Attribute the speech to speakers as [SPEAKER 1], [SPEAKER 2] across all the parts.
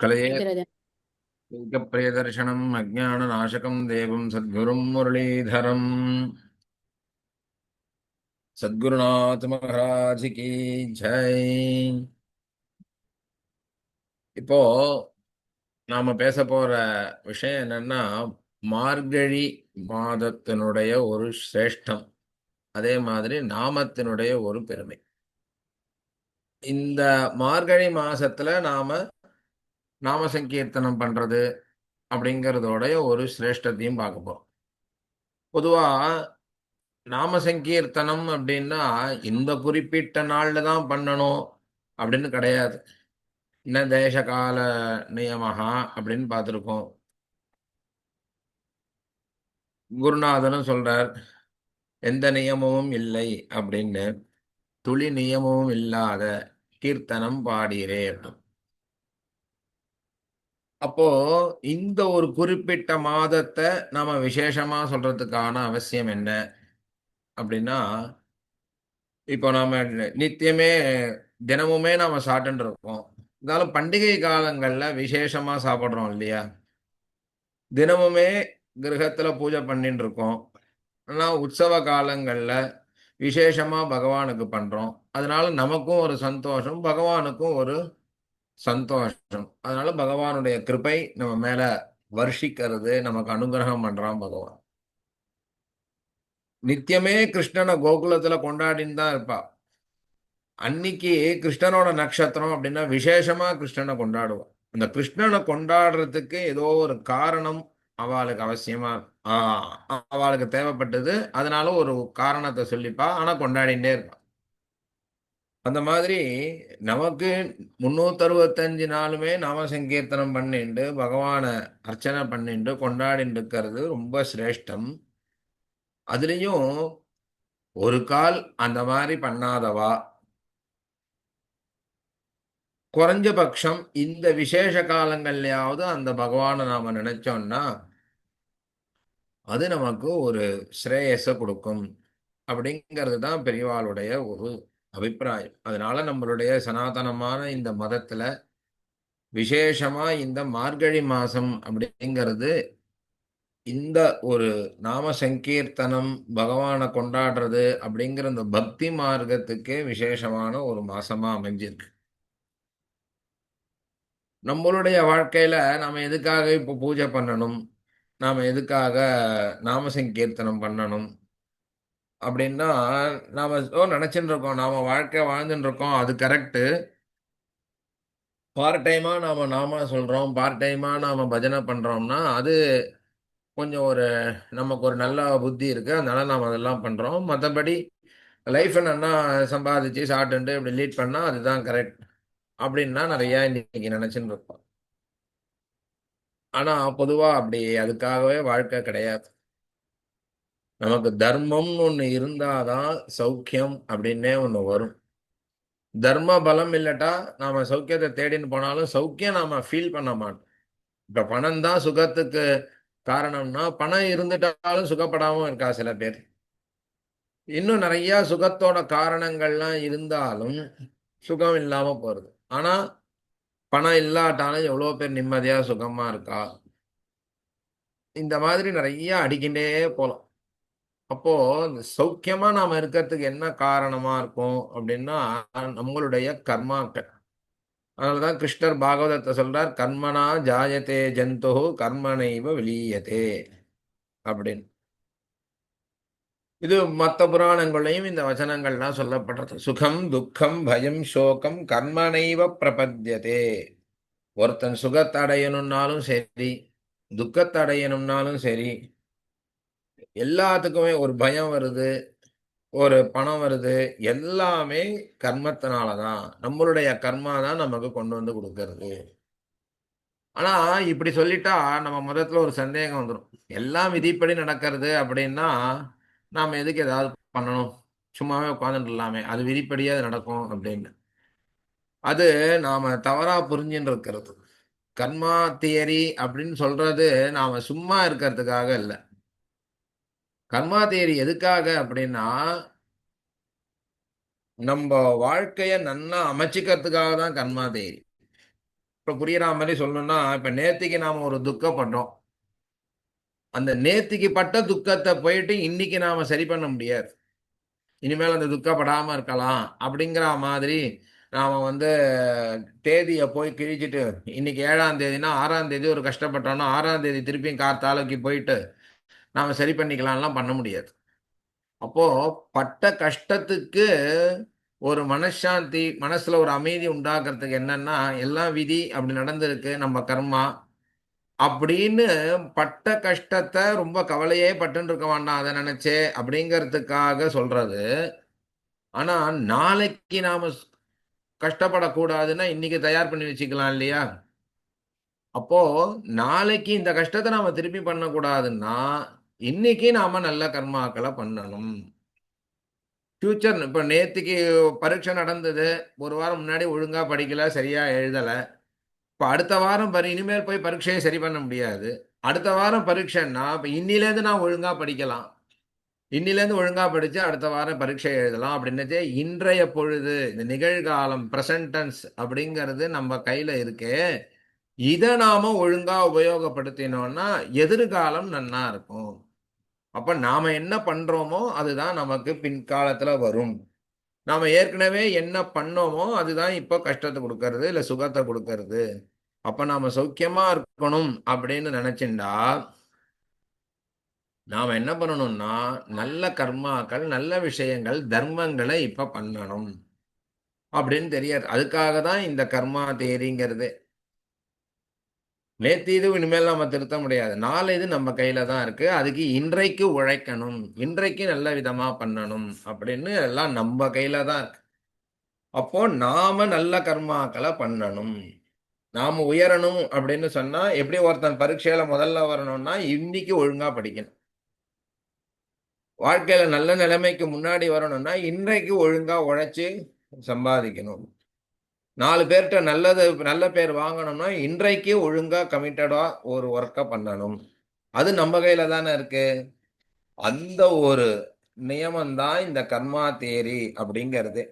[SPEAKER 1] कलये
[SPEAKER 2] प्रियदर्शनम् अज्ञाननाशकं देवं सद्गुरुं मुरलीधरम् सद्गुरुनाथ महाराज की जय. இப்போ நாம பேச போற விஷயம் என்னன்னா, மார்கழி மாதத்தினுடைய ஒரு சிரேஷ்டம், அதே மாதிரி நாமத்தினுடைய ஒரு பெருமை. இந்த மார்கழி மாசத்துல நாம சங்கீர்த்தனம் பண்றது அப்படிங்கறதோடைய ஒரு சிரேஷ்டத்தையும் பார்க்க போறோம். பொதுவா நாம சங்கீர்த்தனம் அப்படின்னா இந்த குறிப்பிட்ட நாள்ல தான் பண்ணணும் அப்படின்னு கிடையாது. என்ன தேச கால நியமஹா அப்படின்னு பார்த்துருக்கோம். குருநாதனும் சொல்றார், எந்த நியமமும் இல்லை அப்படின்னு, துளி நியமமும் இல்லாத கீர்த்தனம் பாடீரே அப்படின்னு. அப்போ இந்த ஒரு குறிப்பிட்ட மாதத்தை நாம விசேஷமா சொல்றதுக்கான அவசியம் என்ன அப்படின்னா, இப்போ நாம நித்தியமே தினமுமே நாம சாப்பிட்டுட்டு இருக்கோம். இருந்தாலும் பண்டிகை காலங்கள்ல விசேஷமா சாப்பிடுறோம் இல்லையா? தினமுமே கிரகத்துல பூஜை பண்ணிட்டு இருக்கோம். ஆனா உற்சவ காலங்கள்ல விசேஷமா பகவானுக்கு பண்றோம். அதனால நமக்கும் ஒரு சந்தோஷம், பகவானுக்கும் ஒரு சந்தோஷம். அதனால பகவானுடைய கிருபை நம்ம மேல வர்ஷிக்கிறது, நமக்கு அனுகிரகம் பண்றான் பகவான். நித்தியமே கிருஷ்ணனை கோகுலத்துல கொண்டாடின்னு தான் இருப்பா. அன்னைக்கு கிருஷ்ணனோட நட்சத்திரம் அப்படின்னா விசேஷமா கிருஷ்ணனை கொண்டாடுவோம். அந்த கிருஷ்ணனை கொண்டாடுறதுக்கு ஏதோ ஒரு காரணம் அவளுக்கு அவசியமா அவளுக்கு தேவைப்பட்டது. அதனால ஒரு காரணத்தை சொல்லிப்பா. ஆனா கொண்டாடிட்டே இருப்பா. அந்த மாதிரி நமக்கு 365 நாளுமே நாம சங்கீர்த்தனம் பண்ணிண்டு பகவான அர்ச்சனை பண்ணிண்டு கொண்டாடிட்டு இருக்கிறது ரொம்ப சிரேஷ்டம். அதுலயும் ஒரு கால் அந்த மாதிரி பண்ணாதவா, குறைஞ்சபட்சம் இந்த விசேஷ காலங்கள்லயாவது அந்த பகவானை நாம நினைச்சோம்னா அது நமக்கு ஒரு ஸ்ரேயஸ கொடுக்கும் அப்படிங்கிறது தான் பெரியவாளுடைய ஒரு அபிப்பிராயம். அதனால நம்மளுடைய சனாதனமான இந்த மதத்துல விசேஷமா இந்த மார்கழி மாசம் அப்படிங்கிறது இந்த ஒரு நாம சங்கீர்த்தனம் பகவானை கொண்டாடுறது அப்படிங்கிற இந்த பக்தி மார்க்கத்துக்கே விசேஷமான ஒரு மாசமா அமைஞ்சிருக்கு. நம்மளுடைய வாழ்க்கையில நாம எதுக்காக இப்போ பூஜை பண்ணணும், நாம எதுக்காக நாம சங்கீர்த்தனம் பண்ணணும் அப்படின்னா, நாம நினைச்சுட்டு இருக்கோம், நாம வாழ்க்கை வாழ்ந்துட்டு இருக்கோம், அது கரெக்ட். பார்ட் டைமா நாம சொல்றோம், பார்ட் டைமா நாம பஜனை பண்றோம்னா அது கொஞ்சம் ஒரு நமக்கு ஒரு நல்ல புத்தி இருக்கு, அதனால நாம அதெல்லாம் பண்றோம். மற்றபடி லைஃப் என்னன்னா சம்பாதிச்சு சாப்பிட்டு இப்படி லீட் பண்ணா அதுதான் கரெக்ட் அப்படின்னா நிறைய இன்னைக்கு நினைச்சுட்டு இருக்கோம். ஆனா பொதுவா அப்படி அதுக்காகவே வாழ்க்கை கிடையாது. நமக்கு தர்மம்னு ஒண்ணு இருந்தாதான் சௌக்கியம் அப்படின்னே ஒண்ணு வரும். தர்ம பலம் இல்லட்டா நாம சௌக்கியத்தை தேடின்னு போனாலும் சௌக்கியம் நாம ஃபீல் பண்ண மாட்டோம். இப்ப பணம் தான் சுகத்துக்கு காரணம்னா பணம் இருந்துட்டாலும் சுகப்படாம இருக்கா சில பேர். இன்னும் நிறைய சுகத்தோட காரணங்கள்லாம் இருந்தாலும் சுகம் இல்லாம போறது. ஆனா பணம் இல்லாட்டாலும் எவ்வளவு பேர் நிம்மதியா சுகமா இருக்கா. இந்த மாதிரி நிறைய அடிக்கின்றே போலாம். அப்போ இந்த சௌக்கியமா நாம இருக்கிறதுக்கு என்ன காரணமா இருக்கும் அப்படின்னா நம்மளுடைய கர்மாக்கள். அதனாலதான் கிருஷ்ணர் பாகவதத்தை சொல்றார், கர்மனா ஜாயத்தே ஜந்து கர்மனைவ விலீயதே அப்படின்னு. இது மத்த புராணங்களையும் இந்த வசனங்கள்லாம் சொல்லப்படுறது. சுகம் துக்கம் பயம் சோகம் கர்மனைவ பிரபத்தியதே. ஒருத்தன் சுகத்தை அடையணும்னாலும் சரி, துக்கத்தை அடையணும்னாலும் சரி, எல்லாத்துக்குமே ஒரு பயம் வருது, ஒரு பணம் வருது, எல்லாமே கர்மத்தினாலதான். நம்மளுடைய கர்மா தான் நமக்கு கொண்டு வந்து கொடுக்கறது. ஆனா இப்படி சொல்லிட்டா நம்ம முதல்ல ஒரு சந்தேகம் வந்துடும். எல்லாம் விதிப்படி நடக்கிறது அப்படின்னா நாம எதுக்கு ஏதாவது பண்ணணும், சும்மாவே உட்காந்துட்டு இல்லாமே அது விதிப்படியே அது நடக்கும் அப்படின்னு. அது நாம தவறா புரிஞ்சுட்டு இருக்கிறது. கர்மா தியரி அப்படின்னு சொல்றது நாம சும்மா இருக்கிறதுக்காக இல்ல. கர்மா தியரி எதுக்காக அப்படின்னா நம்ம வாழ்க்கைய நன்னா அமைச்சிக்கிறதுக்காக தான் கர்மா தியரி. இப்ப புரியுற மாதிரி சொல்லணும்னா, இப்ப நேத்திக்கு நாம ஒரு துக்கப்பட்டோம். அந்த நேத்திக்கு பட்ட துக்கத்த போயிட்டு இன்னைக்கு நாம சரி பண்ண முடியாது. இனிமேல் அந்த துக்கப்படாம இருக்கலாம் அப்படிங்கிற மாதிரி நாம வந்து தேதியை போய் கிழிச்சிட்டு இன்னைக்கு 7ஆம் தேதினா 6ஆம் தேதி ஒரு கஷ்டப்பட்டோம்னா 6ஆம் தேதி திருப்பியும் கார்த்தாலைக்கு போயிட்டு நாம சரி பண்ணிக்கலாம்லாம் பண்ண முடியாது. அப்போ பட்ட கஷ்டத்துக்கு ஒரு மனசாந்தி, மனசுல ஒரு அமைதி உண்டாக்குறதுக்கு என்னன்னா, எல்லாம் விதி அப்படி நடந்திருக்கு, நம்ம கர்மா அப்படின்னு பட்ட கஷ்டத்த ரொம்ப கவலையே பட்டுன்னு இருக்க வேண்டாம் அத நினைச்சே அப்படிங்கிறதுக்காக சொல்றது. ஆனா நாளைக்கு நாம கஷ்டப்படக்கூடாதுன்னா இன்னைக்கு தயார் பண்ணி வச்சுக்கலாம் இல்லையா? அப்போ நாளைக்கு இந்த கஷ்டத்த நாம திருப்பி பண்ணக்கூடாதுன்னா, இன்னைக்கு நாம நல்ல கர்மாக்கள பண்ணணும். ஃபியூச்சர் இப்ப நேத்திக்கு பரீட்சை நடந்தது. 1 வாரம் முன்னாடி ஒழுங்கா படிக்கல, சரியா எழுதல. இப்ப அடுத்த வாரம் இனிமேல் போய் பரீட்சைய சரி பண்ண முடியாது. அடுத்த வாரம் பரீட்சைன்னா, அப்ப இன்னிலேருந்து நான் ஒழுங்கா படிக்கலாம். இன்னிலேருந்து ஒழுங்கா படிச்சு அடுத்த வாரம் பரீட்சை எழுதலாம் அப்படின்னது இன்றைய பொழுது, இந்த நிகழ்காலம் பிரசன்ட் டென்ஸ் அப்படிங்கிறது நம்ம கையில இருக்கே. இத நாம ஒழுங்கா உபயோகப்படுத்தினோம்னா, எதிர்காலம் நன்னா இருக்கும். அப்ப நாம என்ன பண்றோமோ, அதுதான் நமக்கு பின்காலத்துல வரும். நாம ஏற்கனவே என்ன பண்ணோமோ, அதுதான் இப்ப கஷ்டத்த குடுக்கறது, இல்ல சுகத்த குடுக்கறது. அப்ப நாம சௌக்கியமா இருக்கணும் அப்படின்னு நெனைச்சுண்டா, நாம என்ன பண்ணணும்னா, நல்ல கர்மாக்கள், நல்ல விஷயங்கள், தர்மங்கள இப்ப பண்ணணும். அப்படின்னு தெரியாது. அதுக்காக தான் இந்த கர்மா தியரிங்கிறதே. நேத்து இது இனிமேல் நாம திருத்த முடியாது. நாளை இது நம்ம கையில தான் இருக்கு. அதுக்கு இன்றைக்கு உழைக்கணும். இன்றைக்கு நல்ல விதமா பண்ணணும். அப்படின்னு எல்லாம் நம்ம கையில தான் இருக்கு. அப்போ நாம நல்ல கர்மாக்கள பண்ணணும். நாம உயரணும் அப்படின்னு சொன்னா, எப்படி ஒருத்தன் பரீட்சையில முதல்ல வரணும்னா, இன்னைக்கு ஒழுங்கா படிக்கணும். வாழ்க்கையில நல்ல நிலைமைக்கு முன்னாடி வரணும்னா, இன்றைக்கு ஒழுங்கா உழைச்சு சம்பாதிக்கணும். 4 பேர்ட்ட நல்ல பேர் வாங்கணும்னா, இன்றைக்கு ஒழுங்கா கமிட்டடா ஒரு வொர்க்க பண்ணணும். அது நம்ம கையில தானே இருக்கு. அந்த ஒரு நியமம் தான் இந்த கர்மா தியரி அப்படிங்கிறது.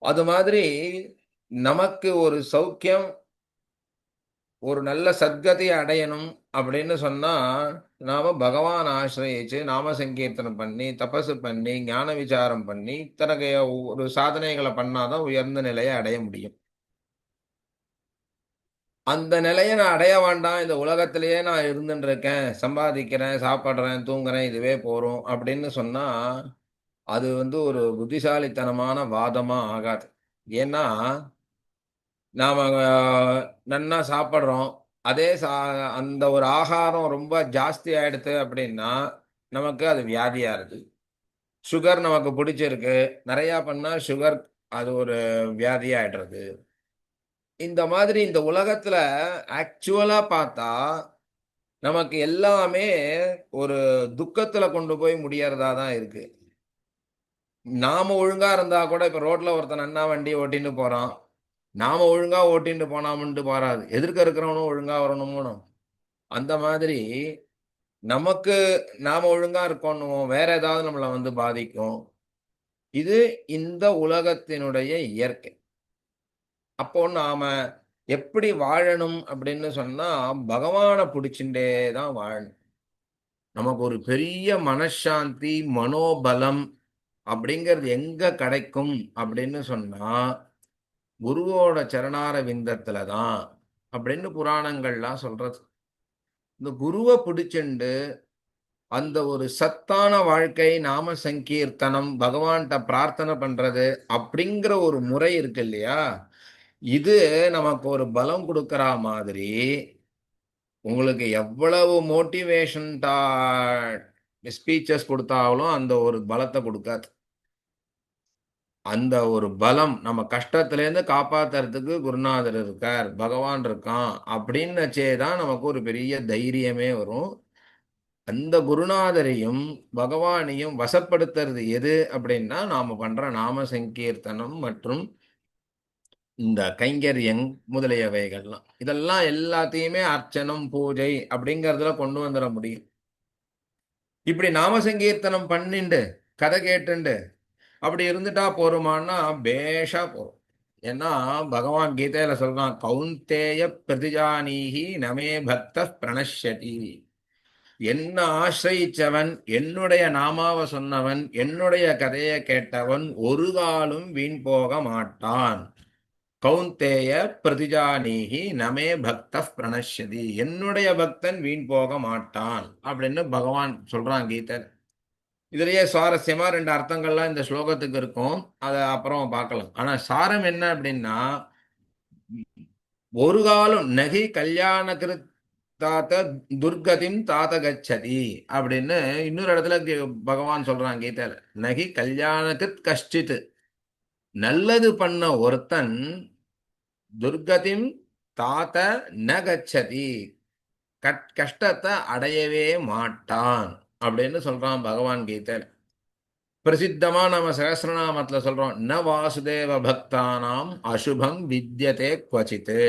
[SPEAKER 2] அது மாதிரி நமக்கு ஒரு சௌக்கியம், ஒரு நல்ல சத்கதி அடையணும் அப்படின்னு சொன்னா, நாம பகவான ஆசிரயிச்சு, நாம சங்கீர்த்தனம் பண்ணி, தபசு பண்ணி, ஞான விசாரம் பண்ணி, இத்தனைய ஒரு சாதனைகள பண்ணா தான் உயர்ந்த நிலைய அடைய முடியும். அந்த நிலைய நான் அடைய வேண்டாம். இந்த உலகத்திலேயே நான் இருந்துட்டு இருக்கேன். சம்பாதிக்கிறேன், சாப்பிடுறேன், தூங்குறேன். இதுவே போரும் அப்படின்னு சொன்னா, அது வந்து ஒரு புத்திசாலித்தனமான வாதமா ஆகாது. ஏன்னா, நாம நன்னா சாப்பிடுறோம். அதே அந்த ஒரு ஆகாரம் ரொம்ப ஜாஸ்தி ஆயிடுத்து அப்படின்னா, நமக்கு அது வியாதியாருது. சுகர் நமக்கு புடிச்சிருக்கு. நெறையா பண்ணா சுகர் அது ஒரு வியாதியாயிடுறது. இந்த மாதிரி இந்த உலகத்துல ஆக்சுவலா பார்த்தா, நமக்கு எல்லாமே ஒரு துக்கத்துல கொண்டு போய் முடியறதா தான் இருக்கு. நாம ஒழுங்கா இருந்தா கூட இப்ப ரோட்ல ஒருத்தன் நன்னா வண்டிய ஓட்டின்னு போறான். நாம ஒழுங்கா ஓட்டிட்டு போனாமுன்ட்டு பாராது. எதிர்க்க இருக்கிறவனும் ஒழுங்கா வரணும்னு. அந்த மாதிரி நமக்கு நாம ஒழுங்கா இருக்கோன்னுவோம். வேற ஏதாவது நம்மள வந்து பாதிக்கும். இது இந்த உலகத்தினுடைய இயற்கை. அப்போ நாம எப்படி வாழணும் அப்படின்னு சொன்னா, பகவான புடிச்சுண்டே தான் வாழணும். நமக்கு ஒரு பெரிய மனசாந்தி, மனோபலம் அப்படிங்கிறது எங்க கிடைக்கும் அப்படின்னு சொன்னா, குருவோட சரணார விந்தத்தில தான் அப்படின்னு புராணங்கள்லாம் சொல்றது. இந்த குருவ பிடிச்சுண்டு, அந்த ஒரு சத்தான வாழ்க்கை, நாம சங்கீர்த்தனம், பகவான்ட்ட பிரார்த்தனை பண்றது அப்படிங்கிற ஒரு முறை இருக்கு இல்லையா? இது நமக்கு ஒரு பலம் குடுக்குறா மாதிரி, உங்களுக்கு எவ்வளவு மோட்டிவேஷன் ஸ்பீச்சஸ் குடுத்தாலும் அந்த ஒரு பலத்த குடுக்காது. அந்த ஒரு பலம் நம்ம கஷ்டத்திலேருந்து காப்பாத்துறதுக்கு குருநாதர் இருக்கார், பகவான் இருக்கான் அப்படின்னச்சே தான் நமக்கு ஒரு பெரிய தைரியமே வரும். அந்த குருநாதரையும், பகவானையும் வசப்படுத்துறது எது அப்படின்னா, நாம பண்ற நாம சங்கீர்த்தனம் மற்றும் இந்த கைங்கரியம் முதலியவைகள்லாம். இதெல்லாம் எல்லாத்தையுமே அர்ச்சனம், பூஜை அப்படிங்கிறதுல கொண்டு வந்துர முடியும். இப்படி நாம சங்கீர்த்தனம் பண்ணிண்டு, கதை கேட்டுண்டு, அப்படி இருந்துட்டா போருமான்னா, பேஷா போரும். ஏன்னா பகவான் கீதையில சொல்றான், கௌந்தேய பிரதிஜானீஹி நமே பக்த பிரணஷ்யதி. என்ன ஆசிரியிச்சவன், என்னுடைய நாமாவை சொன்னவன், என்னுடைய கதையை கேட்டவன் ஒரு காலும் வீண் போக மாட்டான். கௌந்தேய பிரதிஜானீஹி நமே பக்த பிரணஷ்யதி. என்னுடைய பக்தன் வீண் போக மாட்டான் அப்படின்னு பகவான் சொல்றான் கீதை. இதுலயே சுவாரஸ்யமா ரெண்டு அர்த்தங்கள்லாம் இந்த ஸ்லோகத்துக்கு இருக்கும். அதை அப்புறம் பார்க்கலாம். ஆனா சாரம் என்ன அப்படின்னா, ஒரு காலம் நகி கல்யாண கிருத் தாத்த துர்கதிம் தாத்த கச்சதி அப்படின்னு இன்னொரு இடத்துல பகவான் சொல்றான் கீதையில. நகி கல்யாணகிருத் கஷ்டித், நல்லது பண்ண ஒருத்தன் துர்கதிம் தாத்த ந கச்சதி, கஷ்டத்தை அடையவே மாட்டான் அப்படின்னு சொல்றான் பகவான் கீதையில. பிரசித்தமா நம்ம சகசிரநாமத்துல சொல்றோம், ந வாசுதேவ பக்தானாம் அசுபம் வித்யதே குவச்சித்து.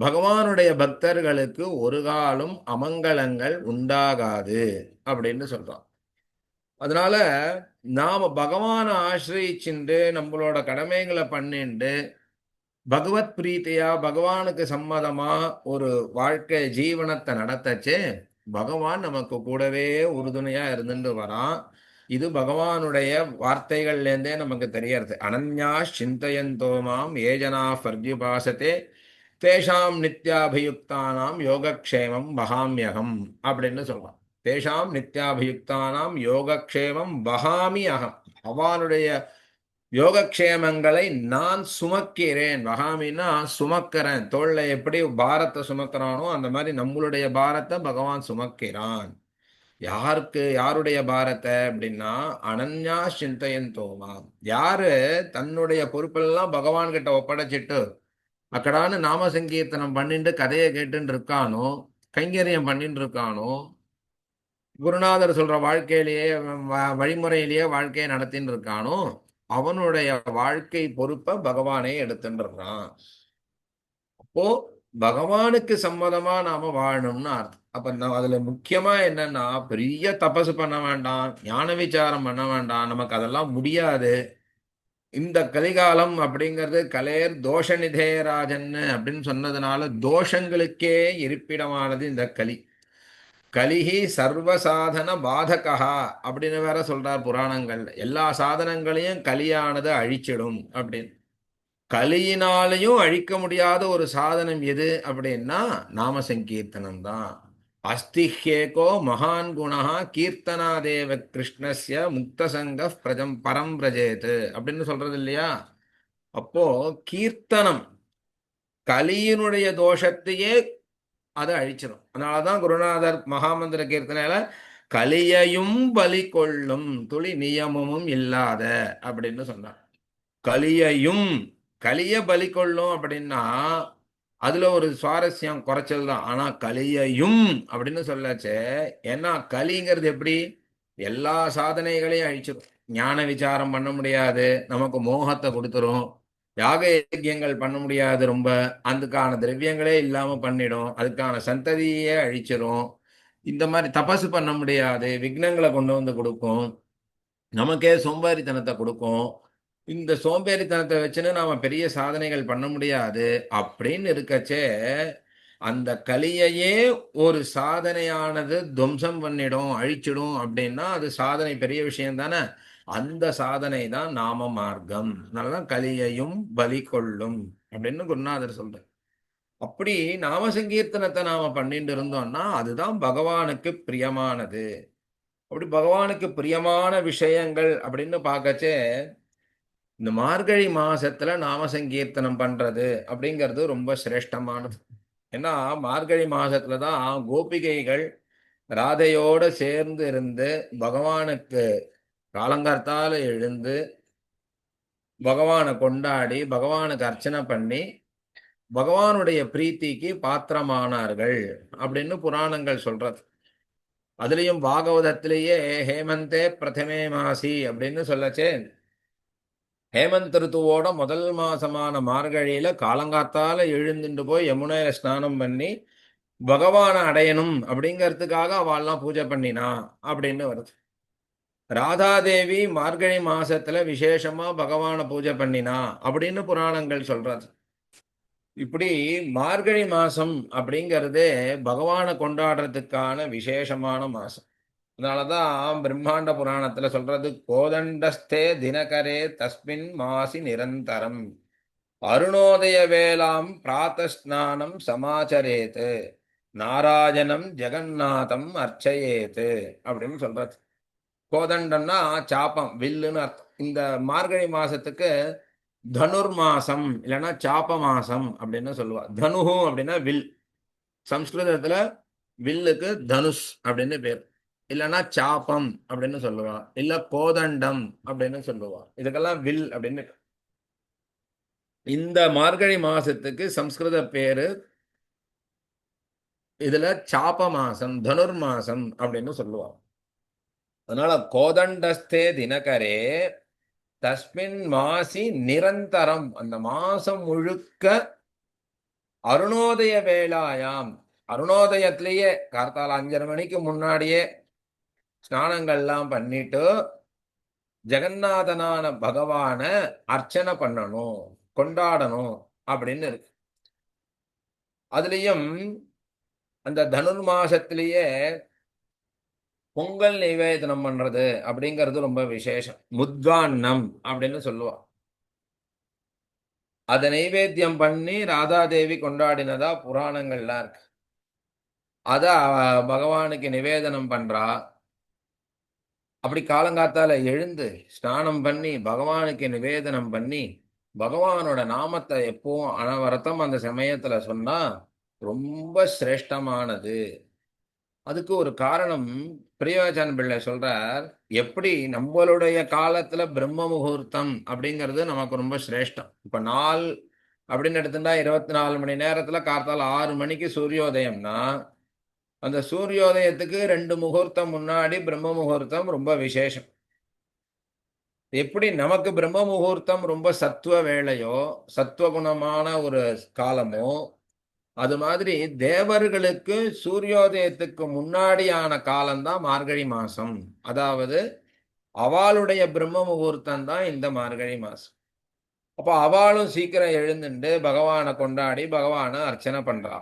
[SPEAKER 2] பகவானுடைய பக்தர்களுக்கு ஒரு காலம் அமங்கலங்கள் உண்டாகாது அப்படின்னு சொல்றோம். அதனால நாம பகவானை ஆசிரியிச்சுண்டு நம்மளோட கடமைகளை பண்ணிண்டு பகவத் பிரீத்தியா பகவானுக்கு சம்மதமா ஒரு வாழ்க்கை ஜீவனத்தை நடத்தச்சு பகவான் நமக்கு கூடவே உறுதுணையா இருந்துட்டு வரான். இது பகவானுடைய வார்த்தைகள்லேருந்தே நமக்கு தெரியறது. அனன்யா சிந்தயந்தோமாம் ஏஜனா பர்யுபாசத்தே தேஷாம் நித்யாபியுக்தானாம் யோகக்ஷேமம் வகாமியகம் அப்படின்னு சொல்றான். தேஷாம் நித்யாபியுக்தானாம் யோகக்ஷேமம் வகாமி அகம். அவனுடைய யோகக்ஷேமங்களை நான் சுமக்கிறேன். வகாமின்னா சுமக்கிறேன். தோல்ல எப்படி பாரத்தை சுமக்கிறானோ அந்த மாதிரி நம்மளுடைய பாரத்தை பகவான் சுமக்கிறான். யாருக்கு யாருடைய பாரத்தை அப்படின்னா, அனன்யா சிந்தயந்தோமா, யாரு தன்னுடைய பொறுப்பெல்லாம் பகவான் கிட்ட ஒப்படைச்சிட்டு அக்கடான்னு நாம சங்கீர்த்தனம் பண்ணிட்டு கதையை கேட்டுன்னு இருக்கானோ, கைங்கரியம் பண்ணிட்டு இருக்கானோ, குருநாதர் சொல்ற வாழ்க்கையிலேயே வழிமுறையிலேயே வாழ்க்கையை நடத்தின்னு இருக்கானோ, அவனுடைய வாழ்க்கை பொறுப்பை பகவானே எடுத்துட்டு இருக்கான். அப்போ பகவானுக்கு சம்மதமா நாம வாழணும்னு அர்த்தம். அப்ப நான் அதுல முக்கியமா என்னன்னா, பெரிய தபசு பண்ண வேண்டாம், ஞான விசாரம் பண்ண வேண்டாம், நமக்கு அதெல்லாம் முடியாது. இந்த கலிகாலம் அப்படிங்கிறது கலேர் தோஷ நிதேயராஜன் அப்படின்னு சொன்னதுனால தோஷங்களுக்கே இருப்பிடமானது இந்த கலி. கலிஹி சர்வசாதன பாதகா அப்படின்னு வேற சொல்றார் புராணங்கள். எல்லா சாதனங்களையும் கலியானது அழிச்சிடும் அப்படின்னு. கலியினாலையும் அழிக்க முடியாத ஒரு சாதனம் எது அப்படின்னா நாம சங்கீர்த்தனம் தான். அஸ்திஹேகோ மகான் குணா கீர்த்தனாதேவ கிருஷ்ணஸ்ய முக்தசங்க பிரஜம் பரம் பிரஜேத் அப்படின்னு சொல்றது இல்லையா. அப்போ கீர்த்தனம் கலியினுடைய தோஷத்தையே அதை அழிச்சிடும். அதனாலதான் குருநாதர் மகாமந்திர கீர்த்தனையில கலியையும் பலி கொள்ளும் துளி நியமமும் இல்லாத அப்படின்னு சொன்னார். கலியையும், கலிய பலி கொள்ளும் அப்படின்னா அதுல ஒரு சுவாரஸ்யம் குறைச்சல் தான். ஆனா கலியையும் அப்படின்னு சொல்லாச்சே, ஏன்னா கலிங்கிறது எப்படி எல்லா சாதனைகளையும் அழிச்சிடும். ஞான விசாரம் பண்ண முடியாது, நமக்கு மோகத்தை கொடுத்துரும், யாக யஜ்யங்கள் பண்ண முடியாது, ரொம்ப அதுக்கான திரவியங்களே இல்லாம பண்ணிடும், அதுக்கான சந்ததியே அழிச்சிரும். இந்த மாதிரி தபசு பண்ண முடியாது, விக்னங்களை கொண்டு வந்து கொடுக்கும், நமக்கே சோம்பேறித்தனத்தை கொடுக்கும். இந்த சோம்பேறித்தனத்தை வச்சுன்னு நாம பெரிய சாதனைகள் பண்ண முடியாது. அப்படின்னு இருக்கச்சே அந்த கலியையே ஒரு சாதனையானது துவம்சம் பண்ணிடும், அழிச்சிடும் அப்படின்னா அது சாதனை பெரிய விஷயம் தானே. அந்த சாதனை தான் நாம மார்க்கம். அதனாலதான் கலியையும் பலி கொள்ளும் அப்படின்னு குருநாதர் சொல்றார். அப்படி நாம சங்கீர்த்தனத்தை நாம பண்ணிட்டு இருந்தோம்னா அதுதான் பகவானுக்கு பிரியமானது. அப்படி பகவானுக்கு பிரியமான விஷயங்கள் அப்படின்னு பார்க்கச்சே இந்த மார்கழி மாசத்துல நாம சங்கீர்த்தனம் பண்றது அப்படிங்கிறது ரொம்ப சிரேஷ்டமானது. ஏன்னா மார்கழி மாசத்துலதான் கோபிகைகள் ராதையோட சேர்ந்து இருந்து பகவானுக்கு காலங்கார்த்தால எழுந்து பகவானை கொண்டாடி பகவானுக்கு அர்ச்சனை பண்ணி பகவானுடைய பிரீத்திக்கு பாத்திரமானார்கள் அப்படின்னு புராணங்கள் சொல்றது. அதுலயும் பாகவதத்திலேயே ஹேமந்தே பிரதமே மாசி அப்படின்னு சொல்லச்சே, ஹேமந்த் ருத்துவோட முதல் மாசமான மார்கழியில காலங்காத்தால எழுந்துட்டு போய் யமுனையில ஸ்நானம் பண்ணி பகவானை அடையணும் அப்படிங்கிறதுக்காக அவள்லாம் பூஜை பண்ணினா அப்படின்னு வருது. ராதாதேவி மார்கழி மாசத்துல விசேஷமா பகவானை பூஜை பண்ணினா அப்படின்னு புராணங்கள் சொல்றது. இப்படி மார்கழி மாசம் அப்படிங்கிறதே பகவானை கொண்டாடுறதுக்கான விசேஷமான மாசம். அதனாலதான் பிரம்மாண்ட புராணத்துல சொல்றது, கோதண்டஸ்தே தினகரே தஸ்மின் மாசி நிரந்தரம் அருணோதய வேளாம் பிராத்தஸ்நானம் சமாச்சரேத்து நாராயணம் ஜெகநாதம் அர்ச்சயேத்து அப்படின்னு சொல்றது. கோதண்டம்னா சாப்பம், வில்லுன்னு அர்த்தம். இந்த மார்கழி மாசத்துக்கு தனுர் மாசம் இல்லைன்னா சாப்ப மாசம் அப்படின்னு சொல்லுவா. தனுஹு அப்படின்னா வில். சம்ஸ்கிருதத்துல வில்லுக்கு தனுஷ் அப்படின்னு பேர். இல்லைன்னா சாப்பம் அப்படின்னு சொல்லுவா, இல்ல கோதண்டம் அப்படின்னு சொல்லுவா. இதுக்கெல்லாம் வில் அப்படின்னு. இந்த மார்கழி மாசத்துக்கு சம்ஸ்கிருத பேரு இதுல சாப்ப மாசம், தனுர் மாசம் அப்படின்னு சொல்லுவாங்க. அதனால கோதண்டஸ்தே தினகரே தஸ்மின் மாசி நிரந்தரம், அந்த மாசம் முழுக்க அருணோதய வேளாயாம், அருணோதயத்திலேயே கார்த்தால 5:30 மணிக்கு முன்னாடியே ஸ்நானங்கள்லாம் பண்ணிட்டு ஜெகநாதனான பகவான அர்ச்சனை பண்ணணும், கொண்டாடணும் அப்படின்னு இருக்கு. அதுலயும் அந்த தனுர் மாசத்திலேயே பொங்கல் நிவேதனம் பண்றது அப்படிங்கிறது ரொம்ப விசேஷம். முத்கான்னம் அப்படின்னு சொல்லுவா. அதை நைவேத்தியம் பண்ணி ராதாதேவி கொண்டாடினதா புராணங்கள்லாம் இருக்கு. அத பகவானுக்கு நிவேதனம் பண்றா. அப்படி காலங்காத்தால எழுந்து ஸ்நானம் பண்ணி பகவானுக்கு நிவேதனம் பண்ணி பகவானோட நாமத்தை எப்பவும் அனவரத்தம் அந்த சமயத்துல சொன்னா ரொம்ப சிரேஷ்டமானது. அதுக்கு ஒரு காரணம் பிரியவாச்சான் பிள்ளை சொல்றார். எப்படி நம்மளுடைய காலத்துல பிரம்ம முகூர்த்தம் அப்படிங்கிறது நமக்கு ரொம்ப சிரேஷ்டம். இப்ப நாள் அப்படின்னு எடுத்துட்டா 24 மணி நேரத்துல கார்த்தால 6 மணிக்கு சூரியோதயம்னா அந்த சூரியோதயத்துக்கு 2 முகூர்த்தம் முன்னாடி பிரம்ம முகூர்த்தம் ரொம்ப விசேஷம். எப்படி நமக்கு பிரம்ம முகூர்த்தம் ரொம்ப சத்துவ வேளையோ, சத்துவகுணமான ஒரு காலமோ, அது மாதிரி தேவர்களுக்கு சூரியோதயத்துக்கு முன்னாடியான காலம்தான் மார்கழி மாசம். அதாவது அவளுடைய பிரம்ம முகூர்த்தம் தான் இந்த மார்கழி மாசம். அப்ப அவளும் சீக்கிரம் எழுந்துண்டு பகவானை கொண்டாடி பகவானை அர்ச்சனை பண்றா.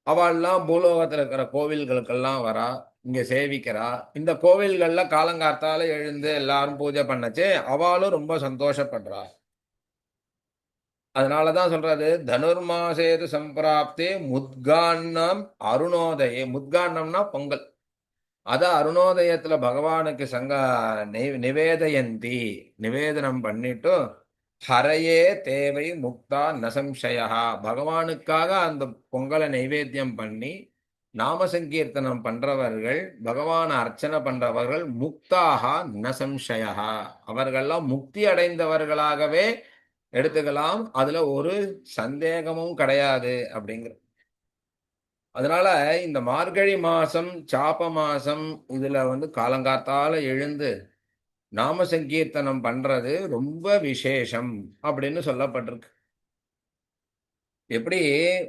[SPEAKER 2] அவள்லாம் பூலோகத்துல இருக்கிற கோவில்களுக்கெல்லாம் வரா, இங்க சேவிக்கிறா. இந்த கோவில்கள்ல காலங்காத்தால எழுந்து எல்லாரும் பூஜை பண்ணச்சு அவளும் ரொம்ப சந்தோஷப்படுறா. அதனாலதான் சொல்றது, தனுர்மாசேது சம்பிராப்தே முத்கான்னம் அருணோதயே. முத்கான்னம்னா பொங்கல். அத அருணோதயத்துல பகவானுக்கு நிவேதயந்தி, நிவேதனம் பண்ணிட்டு ஹரையே தேவை முக்தா நசம்சயா, பகவானுக்காக அந்த பொங்கலை நைவேத்தியம் பண்ணி நாம சங்கீர்த்தனம் பண்றவர்கள், பகவான அர்ச்சனை பண்றவர்கள் முக்தாக நசம்சயா, அவர்கள்லாம் முக்தி அடைந்தவர்களாகவே எடுத்துக்கலாம். அதுல ஒரு சந்தேகமும் கிடையாது அப்படிங்கிற. அதனால இந்த மார்கழி மாசம் சாப்ப மாசம் இதுல காலங்காத்தால எழுந்து நாம சங்கீர்த்தனம் பண்றது ரொம்ப விசேஷம் அப்படின்னு சொல்லப்பட்டிருக்கு. எப்படி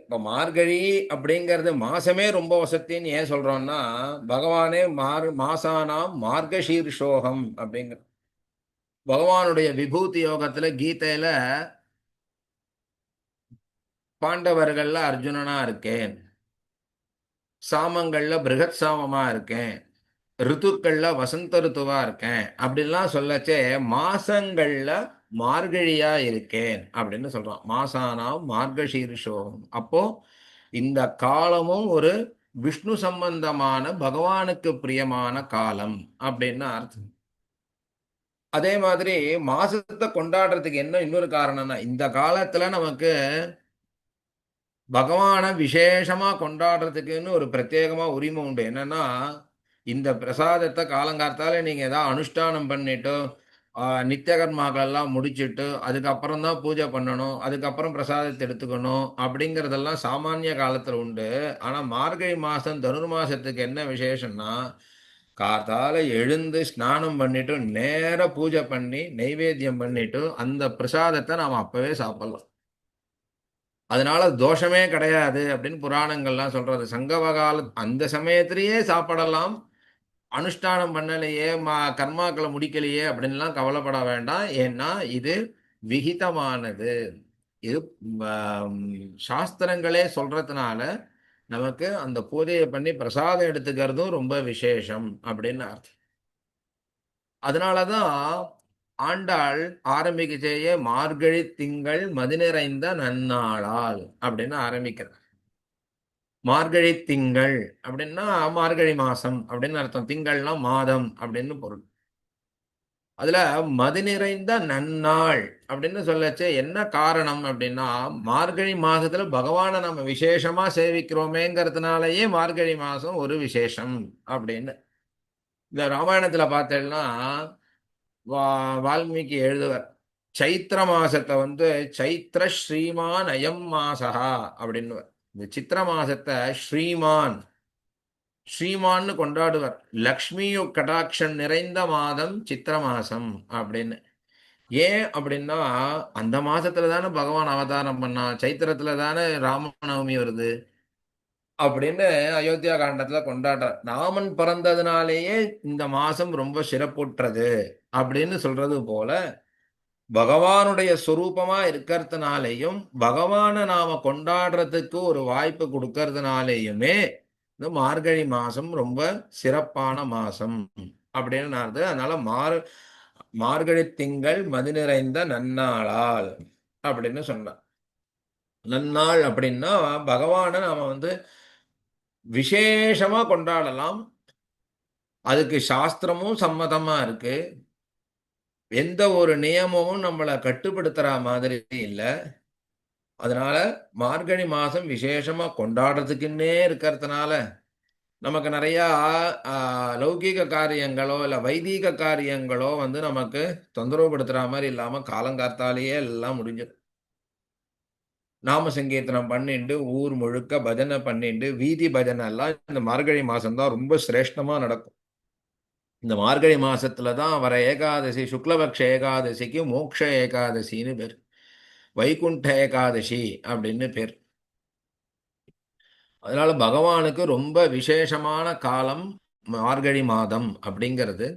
[SPEAKER 2] இப்ப மார்கழி அப்படிங்கிறது மாசமே ரொம்ப வசத்தின்னு ஏன் சொல்றோம்னா, பகவானே மாசானாம் மார்கசீர்ஷோகம் அப்படிங்கிற பகவானுடைய விபூதி யோகத்துல கீதையில பாண்டவர்கள்ல அர்ஜுனனா இருக்கேன், சாமங்கள்ல பிருகத் சாமமா இருக்கேன், ரித்துக்கள்ல வசந்த ரித்துவா இருக்கேன் அப்படின்லாம் சொல்லச்சே மாசங்கள்ல மார்கழியா இருக்கேன் அப்படின்னு சொல்றான். மாசானாம் மார்கசீர்ஷோகம். அப்போ இந்த காலமும் ஒரு விஷ்ணு சம்பந்தமான பகவானுக்கு பிரியமான காலம் அப்படின்னு அர்த்தம். அதே மாதிரி மாசத்தை கொண்டாடுறதுக்கு என்ன இன்னொரு காரணம்னா, இந்த காலத்துல நமக்கு பகவானை விசேஷமா கொண்டாடுறதுக்குன்னு ஒரு பிரத்யேகமா உரிமை உண்டு. என்னன்னா, இந்த பிரசாதத்தை காலங்கார்த்தால நீங்க ஏதாவது அனுஷ்டானம் பண்ணிட்டு நித்திய கர்மாக்கள் எல்லாம் முடிச்சிட்டு அதுக்கப்புறம் தான் பூஜை பண்ணணும், அதுக்கப்புறம் பிரசாதத்தை எடுத்துக்கணும் அப்படிங்கிறதெல்லாம் சாமானிய காலத்துல உண்டு. ஆனா மார்கழி மாசம் தனுர் மாசத்துக்கு என்ன விசேஷம்னா, கார்த்தால எழுந்து ஸ்நானம் பண்ணிட்டு நேர பூஜை பண்ணி நைவேத்தியம் பண்ணிட்டு அந்த பிரசாதத்தை நாம அப்பவே சாப்பிடலாம். அதனால தோஷமே கிடையாது அப்படின்னு புராணங்கள்லாம் சொல்றது. சங்கம கால அந்த சமயத்திலேயே சாப்பிடலாம். அனுஷ்டானம் பண்ணலையே, கர்மாக்களை முடிக்கலையே அப்படின்லாம் கவலைப்பட வேண்டாம். ஏன்னா இது விகிதமானது. இது ஆம், சாஸ்திரங்களே சொல்றதுனால நமக்கு அந்த பூஜையை பண்ணி பிரசாதம் எடுத்துக்கிறதும் ரொம்ப விசேஷம் அப்படின்னு அர்த்தம். அதனாலதான் ஆண்டாள் ஆரம்பிக்கச்சேயே மார்கழி திங்கள் மதி நிறைந்த நன்னாளால் அப்படின்னு ஆரம்பிக்கிறார். மார்கழி திங்கள் அப்படின்னா மார்கழி மாசம் அப்படின்னு அர்த்தம். திங்கள்னா மாதம் அப்படின்னு பொருள். அதுல மதி நிறைந்த நன்னாள் அப்படின்னு சொல்லச்சு என்ன காரணம் அப்படின்னா, மார்கழி மாசத்துல பகவானை நம்ம விசேஷமா சேவிக்கிறோமேங்கிறதுனாலயே மார்கழி மாசம் ஒரு விசேஷம் அப்படின்னு. இந்த ராமாயணத்துல பார்த்தேன்னா வால்மீகி எழுதுவார், சைத்திர மாசத்தை சைத்திர ஸ்ரீமான் அயம் மாசகா அப்படின்னு. இந்த சித்திர மாசத்தை ஸ்ரீமான் ஸ்ரீமான்னு கொண்டாடுவர். லக்ஷ்மியு கடாட்சம் நிறைந்த மாதம் சித்திர மாசம் அப்படின்னு. ஏன் அப்படின்னா அந்த மாசத்துல தானே பகவான் அவதாரம் பண்ணான், சைத்திரத்துல தானே ராமநவமி வருது அப்படின்னு அயோத்தியா காண்டத்துல கொண்டாடுற. ராமன் பிறந்ததுனாலேயே இந்த மாசம் ரொம்ப சிறப்புற்றது அப்படின்னு சொல்றது போல, பகவானுடைய சொரூபமா இருக்கிறதுனாலையும் பகவானை நாம கொண்டாடுறதுக்கு ஒரு வாய்ப்பு கொடுக்கறதுனாலேயுமே இந்த மார்கழி மாசம் ரொம்ப சிறப்பான மாசம் அப்படின்னு நான் அதனால மார்கழி திங்கள் மதி நிறைந்த நன்னாளால் அப்படின்னு சொன்னான். நன்னாள் அப்படின்னா பகவானை நாம விசேஷமா கொண்டாடலாம். அதுக்கு சாஸ்திரமும் சம்மதமா இருக்கு. எந்த ஒரு நியமமும் நம்மளை கட்டுப்படுத்துற மாதிரி இல்லை. அதனால மார்கழி மாசம் விசேஷமா கொண்டாடுறதுக்குன்னே இருக்கிறதுனால நமக்கு நிறைய லௌகீக காரியங்களோ இல்ல வைதீக காரியங்களோ நமக்கு தொந்தரவு படுத்துற மாதிரி இல்லாம காலங்காத்தாலேயே எல்லாம் முடிஞ்சிடும். நாம சங்கீர்த்தனம் பண்ணிட்டு ஊர் முழுக்க பஜனை பண்ணிட்டு வீதி பஜனை எல்லாம் இந்த மார்கழி மாசம்தான் ரொம்ப சிரேஷ்டமா நடக்கும். இந்த மார்கழி மாசத்துல தான் வர ஏகாதசி, சுக்லபக்ஷ ஏகாதசிக்கு மோக்ஷ ஏகாதசின்னு பேர், வைகுண்ட ஏகாதசி அப்படின்னு பேர். அதனால பகவானுக்கு ரொம்ப விசேஷமான காலம் மார்கழி மாதம் அப்படிங்கிறது.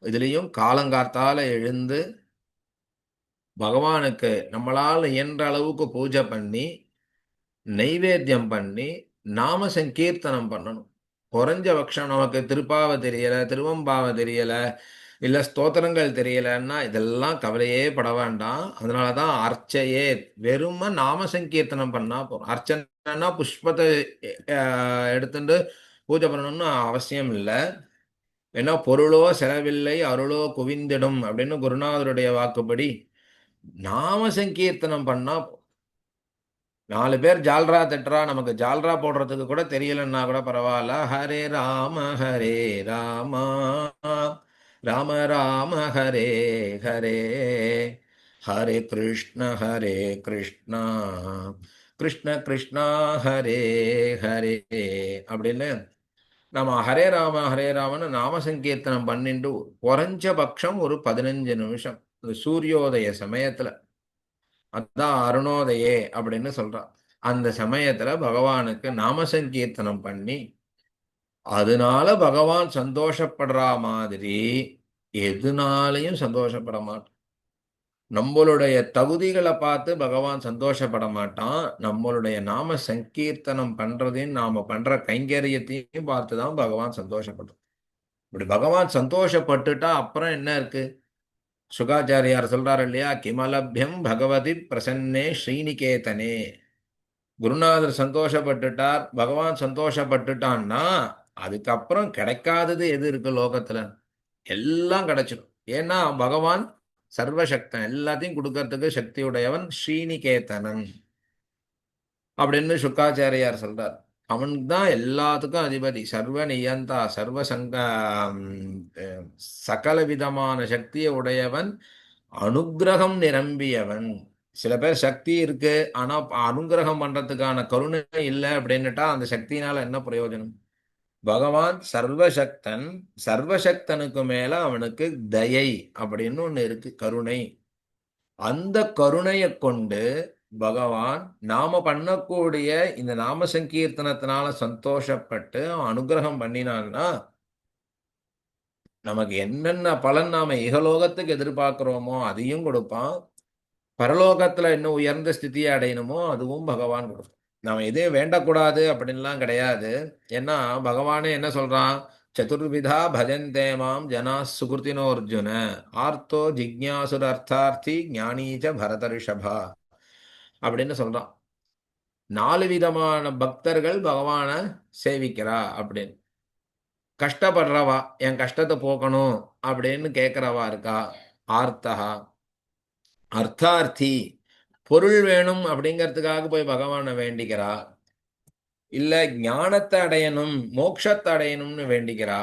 [SPEAKER 2] இதுலயும் காலங்கார்த்தால எழுந்து பகவானுக்கு நம்மளால் இயன்ற அளவுக்கு பூஜை பண்ணி நைவேத்தியம் பண்ணி நாம சங்கீர்த்தனம் பண்ணணும். குறைஞ்சபட்சம் நமக்கு திருப்பாவை தெரியல, திருவம்பாவை தெரியல, இல்ல ஸ்தோத்திரங்கள் தெரியலன்னா இதெல்லாம் கவலையே பட வேண்டாம். அதனாலதான் அர்ச்சையே வெறும நாம சங்கீர்த்தனம் பண்ணா போதும். அர்ச்சனைன்னா புஷ்பத்தை எடுத்துட்டு பூஜை பண்ணணும்னு அவசியம் இல்லை. ஏன்னா பொருளோ செலவில்லை அருளோ குவிந்திடும் அப்படின்னு குருநாதருடைய வாக்குப்படி நாம சங்கீர்த்தனம் பண்ணா 4 பேர் ஜால்ரா தட்டுறா, நமக்கு ஜால்ரா போடுறதுக்கு கூட தெரியலன்னா கூட பரவாயில்ல. ஹரே ராம ஹரே ராமா ராம ராம ஹரே ஹரே ஹரே கிருஷ்ணா கிருஷ்ண கிருஷ்ணா ஹரே ஹரே அப்படின்னு நம்ம ஹரே ராமன்னு நாம சங்கீர்த்தனம் பண்ணிட்டு குறைஞ்சபட்சம் ஒரு 15 நிமிஷம் சூரியோதய சமயத்துல, அதான் அருணோதயே அப்படின்னு சொல்றான், அந்த சமயத்துல பகவானுக்கு நாம சங்கீர்த்தனம் பண்ணி அதனால பகவான் சந்தோஷப்படுற மாதிரி எதுனாலையும் சந்தோஷப்பட மாட்டான். நம்மளுடைய தகுதிகளை பார்த்து பகவான் சந்தோஷப்பட மாட்டான். நம்மளுடைய நாம சங்கீர்த்தனம் பண்றதையும் நாம பண்ற கைங்கரியத்தையும் பார்த்துதான் பகவான் சந்தோஷப்படுறான். இப்படி பகவான் சந்தோஷப்பட்டுட்டா அப்புறம் என்ன இருக்கு? சுகாச்சாரியார் சொல்றாரு இல்லையா, கிமலபியம் பகவதி பிரசன்னே ஸ்ரீநிகேதனே. குருநாதர் சந்தோஷப்பட்டுட்டார், பகவான் சந்தோஷப்பட்டுட்டான்னா அதுக்கப்புறம் கிடைக்காதது எது இருக்கு லோகத்துல? எல்லாம் கிடைச்சிடும். ஏன்னா பகவான் சர்வசக்தன், எல்லாத்தையும் கொடுக்கறதுக்கு சக்தி உடையவன், ஸ்ரீநிகேதனன் அப்படின்னு சுக்காச்சாரியார் சொல்றார். அவனுக்கு தான் எல்லாத்துக்கும் அதிபதி, சர்வ நியந்தா சர்வ சகல விதமான சக்தியை உடையவன், அனுக்கிரகம் நிரம்பியவன். சில பேர் சக்தி இருக்கு ஆனா அனுக்கிரகம் பண்றதுக்கான கருணை இல்லை அப்படின்னுட்டா அந்த சக்தியினால என்ன பிரயோஜனம்? பகவான் சர்வசக்தன், சர்வசக்தனுக்கு மேல அவனுக்கு தயை அப்படின்னு ஒண்ணு இருக்கு, கருணை. அந்த கருணையை கொண்டு பகவான் நாம பண்ணக்கூடிய இந்த நாம சங்கீர்த்தனத்தினால சந்தோஷப்பட்டு அவன் அனுகிரகம் பண்ணினான்னா நமக்கு என்னென்ன பலன் நாம இகலோகத்துக்கு எதிர்பார்க்கிறோமோ அதையும் கொடுப்பான். பரலோகத்துல இன்னும் உயர்ந்த ஸ்திதியை அடையணுமோ அதுவும் பகவான் கொடுப்பான். நாம எதையும் வேண்டக்கூடாது அப்படின்லாம் கிடையாது. ஏன்னா பகவானே என்ன சொல்றான்? சதுர்விதா பஜந்தே மாம் ஜனா சுகிருத்தினோ அர்ஜுன ஆர்த்தோ ஜிக்ஞாசுர அர்த்தார்த்தி ஞானீச்ச பரத ரிஷபா அப்படின்னு சொல்றான். 4 விதமான பக்தர்கள் பகவான சேவிக்கிறா அப்படின்னு. கஷ்டப்படுறவா, என் கஷ்டத்தை போக்கணும் அப்படின்னு கேட்கிறவா இருக்கா. ஆர்த்தகா, அர்த்தார்த்தி, பொருள் வேணும் அப்படிங்கிறதுக்காக போய் பகவானை வேண்டிக்கிறா. இல்ல ஞானத்தை அடையணும், மோட்சத்தை அடையணும்னு வேண்டிக்கிறா.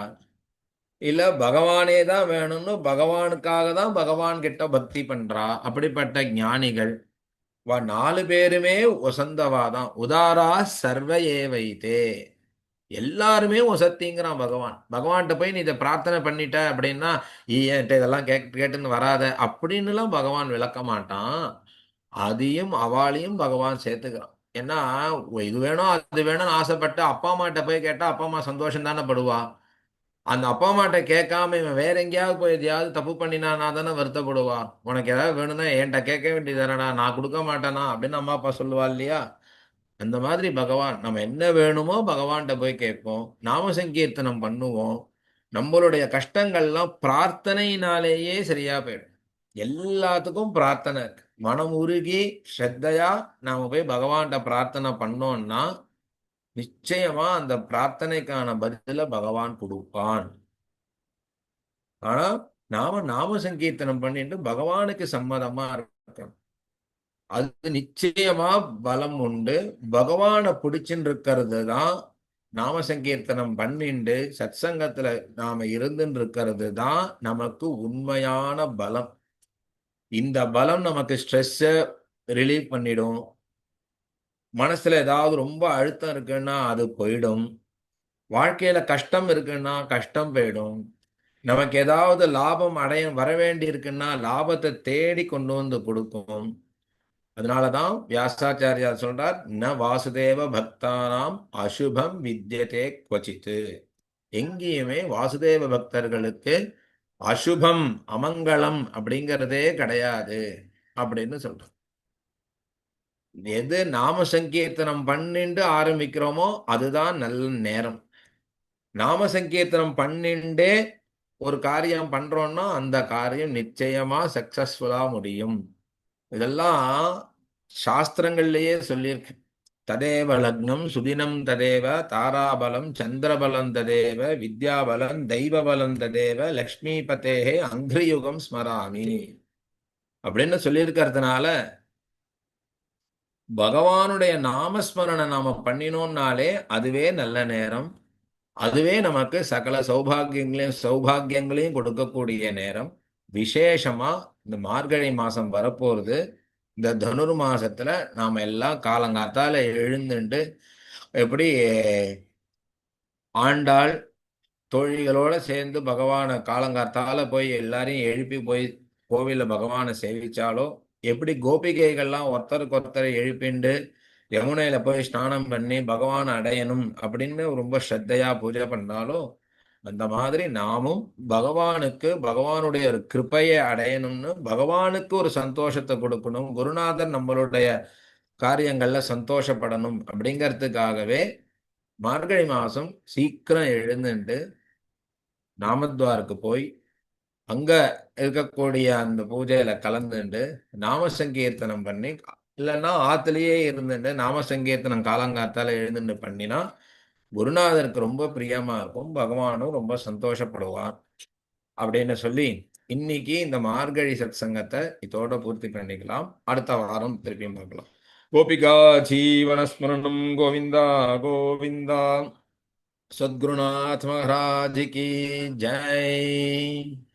[SPEAKER 2] இல்ல பகவானே தான் வேணும்னு பகவானுக்காக தான் பகவான் கிட்ட பக்தி பண்றா. அப்படிப்பட்ட ஞானிகள் 4 பேருமே உசந்தவா தான். உதாரா சர்வ ஏவைத்தே, எல்லாருமே ஒசத்திங்கிறான் பகவான். பகவான்கிட்ட போய் நீ இதை பிரார்த்தனை பண்ணிட்ட அப்படின்னா, என்கிட்ட இதெல்லாம் கேட்டுன்னு வராத அப்படின்னுலாம் பகவான் விளக்க மாட்டான். அதையும் அவாளையும் பகவான் சேர்த்துக்கிறான். ஏன்னா இது வேணும் அது வேணும்னு ஆசைப்பட்டு அப்பா அம்மாட்ட போய் கேட்டா அப்பா அம்மா சந்தோஷம் தானே படுவா. அந்த அப்பா அம்மாட்ட கேட்காம இவன் வேற எங்கேயாவது போய் எதையாவது தப்பு பண்ணினானா தானே வருத்தப்படுவா. உனக்கு ஏதாவது வேணும்னா என்கிட்ட கேட்க வேண்டியதானடா, நான் கொடுக்க மாட்டேனா அப்படின்னு அம்மா அப்பா சொல்லுவா இல்லையா. அந்த மாதிரி பகவான் நம்ம என்ன வேணுமோ பகவான்கிட்ட போய் கேட்போம், நாம சங்கீர்த்தனம் பண்ணுவோம். நம்மளுடைய கஷ்டங்கள்லாம் பிரார்த்தனையினாலேயே சரியா போயிடும். எல்லாத்துக்கும் பிரார்த்தனை இருக்கு. மனம் உருகி ஸ்ரத்தையா நாம போய் பகவான்கிட்ட பிரார்த்தனை பண்ணோம்னா நிச்சயமா அந்த பிரார்த்தனைக்கான பதில பகவான் கொடுப்பான். ஆனா நாம நாம சங்கீர்த்தனம் பண்ணிட்டு பகவானுக்கு சம்மதமா இருக்கணும். அது நிச்சயமா பலம் உண்டு. பகவானை பிடிச்சுன்னு இருக்கிறது தான் நாம சங்கீர்த்தனம் பண்ணிண்டு சத்சங்கத்துல நாம இருந்துட்டு இருக்கிறது தான் நமக்கு உண்மையான பலம். இந்த பலம் நமக்கு ஸ்ட்ரெஸ்ஸை ரிலீவ் பண்ணிடும். மனசுல ஏதாவது ரொம்ப அழுத்தம் இருக்குன்னா அது போயிடும். வாழ்க்கையில கஷ்டம் இருக்குன்னா கஷ்டம் போயிடும். நமக்கு ஏதாவது லாபம் அடைய வர வேண்டி இருக்குன்னா லாபத்தை தேடி கொண்டு வந்து கொடுக்கும். அதனாலதான் வியாசாச்சாரியார் சொல்றார், ந வாசுதேவ பக்தானாம் அசுபம் வித்யதே குவச்சித்து. எங்கேயுமே வாசுதேவ பக்தர்களுக்கு அசுபம் அமங்கலம் அப்படிங்கிறதே கிடையாது அப்படின்னு சொல்றோம். எது நாம சங்கீர்த்தனம் பண்ணிண்டு ஆரம்பிக்கிறோமோ அதுதான் நல்ல நேரம். நாம சங்கீர்த்தனம் பண்ணிண்டே ஒரு காரியம் பண்றோம்னா அந்த காரியம் நிச்சயமா சக்சஸ்ஃபுல்லா முடியும். இதெல்லாம் சாஸ்திரங்கள்லயே சொல்லியிருக்கு. ததேவ லக்னம் சுதினம் ததேவ தாராபலம் சந்திரபலம் ததேவ வித்யாபலம் தெய்வபலம் ததேவ லக்ஷ்மி பதேஹே அங்கிரியுகம் ஸ்மராமி அப்படின்னு சொல்லியிருக்கிறதுனால பகவானுடைய நாமஸ்மரணை நாம பண்ணினோம்னாலே அதுவே நல்ல நேரம். அதுவே நமக்கு சகல சௌபாகியங்களையும் கொடுக்கக்கூடிய நேரம். விசேஷமா இந்த மார்கழி மாசம் வரப்போறது. இந்த தனுர் மாசத்துல நாம எல்லாம் காலங்காத்தால எழுந்துட்டு எப்படி ஆண்டாள் தோழிகளோட சேர்ந்து பகவானை காலங்காத்தால போய் எல்லாரையும் எழுப்பி போய் கோவில்ல பகவானை சேவிச்சாலோ, எப்படி கோபிகைகள்லாம் ஒருத்தருக்கு ஒருத்தரை எழுப்பிண்டு யமுனையில போய் ஸ்நானம் பண்ணி பகவான் அடையணும் அப்படின்னு ரொம்ப ஸ்ரத்தையா பூஜை பண்ணாலோ, அந்த மாதிரி நாமும் பகவானுக்கு பகவானுடைய ஒரு கிருபையை அடையணும்னு பகவானுக்கு ஒரு சந்தோஷத்தை கொடுக்கணும். குருநாதர் நம்மளுடைய காரியங்கள்ல சந்தோஷப்படணும் அப்படிங்கிறதுக்காகவே மார்கழி மாசம் சீக்கிரம் எழுந்துட்டு நாமத்வாருக்கு போய் அங்க இருக்கக்கூடிய அந்த பூஜையில கலந்துண்டு நாம சங்கீர்த்தனம் பண்ணி, இல்லைன்னா ஆத்துலயே இருந்துட்டு நாம சங்கீர்த்தனம் காலங்காத்தால எழுந்துட்டு பண்ணினா குருநாதருக்கு ரொம்ப பிரியமா இருக்கும். பகவானும் ரொம்ப சந்தோஷப்படுவார் அப்படின்னு சொல்லி இன்னைக்கு இந்த மார்கழி சத் சங்கத்தை இதோட பூர்த்தி பண்ணிக்கலாம். அடுத்த வாரம் திருப்பியும் பார்க்கலாம். கோபிகா ஜீவனஸ்மரணம் கோவிந்தா கோவிந்தா. सद्गुरुनाथ महाराज की जय।